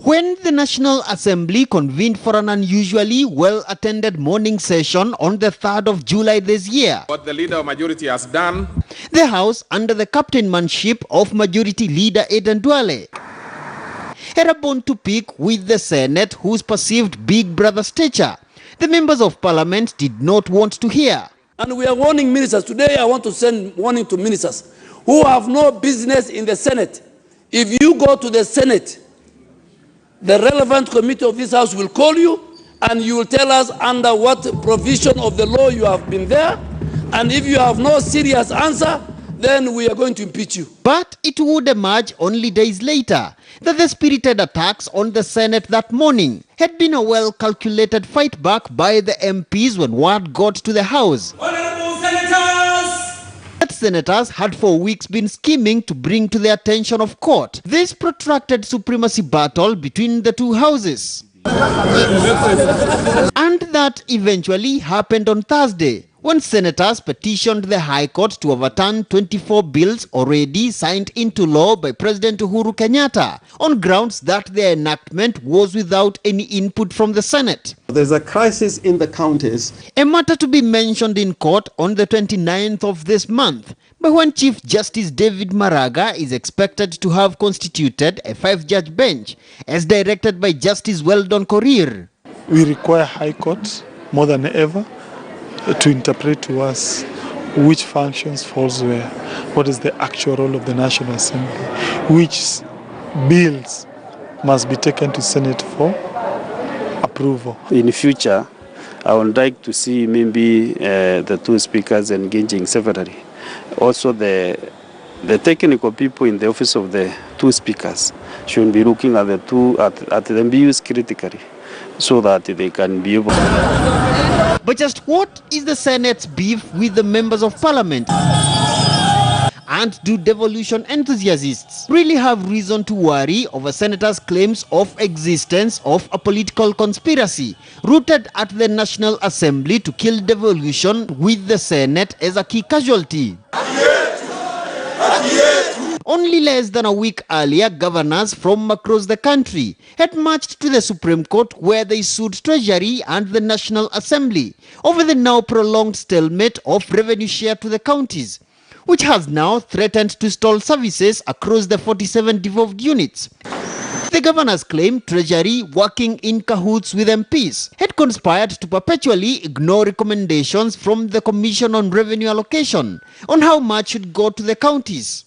When the National Assembly convened for an unusually well-attended morning session on the 3rd of July this year, what the Leader of Majority has done, the House, under the captainmanship of Majority Leader Aden Duale, had a bone to pick with the Senate, whose perceived big brother stature the members of Parliament did not want to hear. And we are warning ministers. Today I want to send warning to ministers who have no business in the Senate. If you go to the Senate, the relevant committee of this House will call you and you will tell us under what provision of the law you have been there. And if you have no serious answer, then we are going to impeach you. But it would emerge only days later that the spirited attacks on the Senate that morning had been a well-calculated fight back by the MPs when word got to the House. Honorable Senators! That senators had for weeks been scheming to bring to the attention of court this protracted supremacy battle between the two houses. And that eventually happened on Thursday, when senators petitioned the High Court to overturn 24 bills already signed into law by President Uhuru Kenyatta on grounds that their enactment was without any input from the Senate. There's a crisis in the counties. A matter to be mentioned in court on the 29th of this month, but when Chief Justice David Maraga is expected to have constituted a 5-judge bench, as directed by Justice Weldon Korir. We require High Court more than ever to interpret to us which functions falls where, what is the actual role of the National Assembly, which bills must be taken to Senate for approval. In the future, I would like to see maybe the two speakers engaging separately. Also, the technical people in the office of the two speakers should be looking at the bills critically, so that they can be able to. But just what is the Senate's beef with the members of Parliament? And do devolution enthusiasts really have reason to worry over senators' claims of existence of a political conspiracy rooted at the National Assembly to kill devolution, with the Senate as a key casualty? Only less than a week earlier, governors from across the country had marched to the Supreme Court, where they sued Treasury and the National Assembly over the now prolonged stalemate of revenue share to the counties, which has now threatened to stall services across the 47 devolved units. The governors claim Treasury, working in cahoots with MPs, had conspired to perpetually ignore recommendations from the Commission on Revenue Allocation on how much should go to the counties.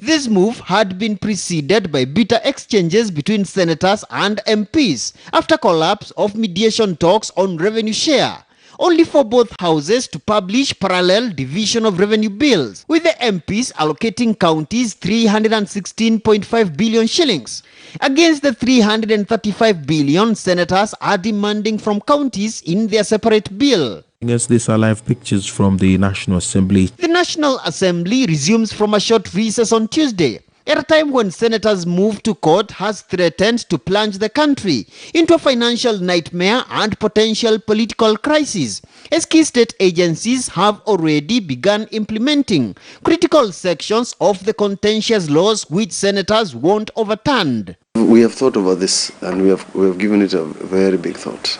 This move had been preceded by bitter exchanges between senators and MPs after collapse of mediation talks on revenue share, only for both houses to publish parallel division of revenue bills, with the MPs allocating counties 316.5 billion shillings against the 335 billion senators are demanding from counties in their separate bill. Yes, these are live pictures from the National Assembly. The National Assembly resumes from a short recess on Tuesday, at a time when senators' move to court has threatened to plunge the country into a financial nightmare and potential political crisis, as key state agencies have already begun implementing critical sections of the contentious laws which senators want overturned. We have thought about this, and we have given it a very big thought.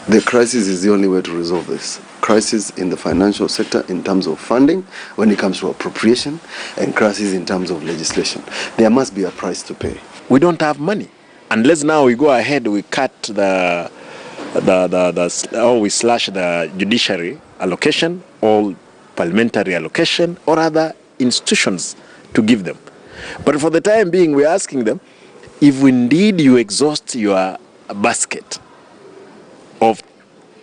The crisis is the only way to resolve this. Crisis in the financial sector in terms of funding, when it comes to appropriation, and crisis in terms of legislation. There must be a price to pay. We don't have money. Unless now we go ahead, we cut or we slash the judiciary allocation, or parliamentary allocation, or other institutions to give them. But for the time being, we're asking them, if indeed you exhaust your basket of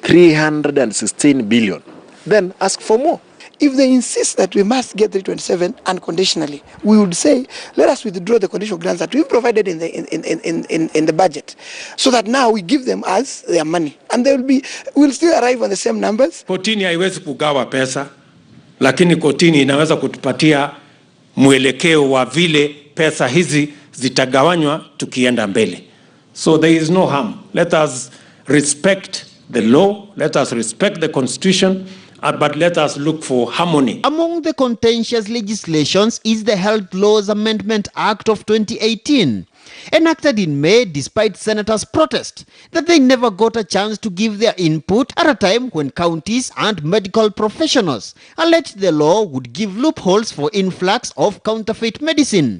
316 billion, then ask for more. If they insist that we must get 327 unconditionally, we would say, let us withdraw the conditional grants that we've provided in the budget, so that now we give them as their money, and we'll still arrive on the same numbers. Kotini haiwezi kugawa pesa, lakini kotini inaweza kutupatia mwelekeo wa vile pesa hizi zitagawanywa tukienda mbele. So there is no harm. Let us respect the law, let us respect the constitution, but let us look for harmony. Among the contentious legislations is the Health Laws Amendment Act of 2018, enacted in May despite senators' protest that they never got a chance to give their input at a time when counties and medical professionals alleged the law would give loopholes for influx of counterfeit medicine.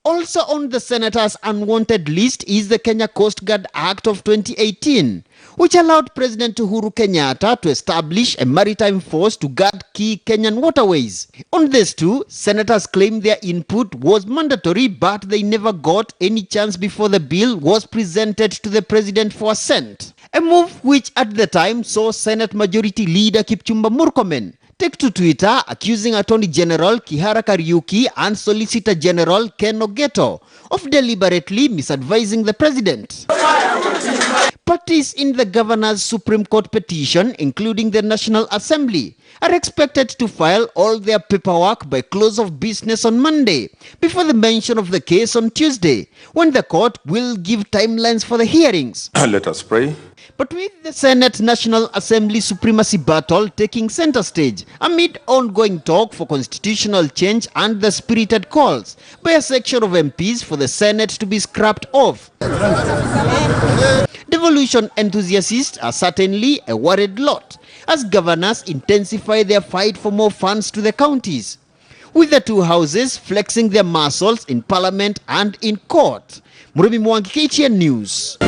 Also on the senators' unwanted list is the Kenya Coast Guard Act of 2018, which allowed President Uhuru Kenyatta to establish a maritime force to guard key Kenyan waterways. On this too, senators claimed their input was mandatory, but they never got any chance before the bill was presented to the president for assent. A move which at the time saw Senate Majority Leader Kipchumba Murkomen take to Twitter accusing Attorney General Kihara Kariuki and Solicitor General Ken Ogeto of deliberately misadvising the president. Parties in the governor's Supreme Court petition, including the National Assembly, are expected to file all their paperwork by close of business on Monday, before the mention of the case on Tuesday, when the court will give timelines for the hearings. Let us pray. But with the Senate National Assembly supremacy battle taking center stage amid ongoing talk for constitutional change and the spirited calls by a section of MPs for the Senate to be scrapped off, devolution enthusiasts are certainly a worried lot as governors intensify their fight for more funds to the counties, with the two houses flexing their muscles in parliament and in court. Murimi Mwangi, KTN News.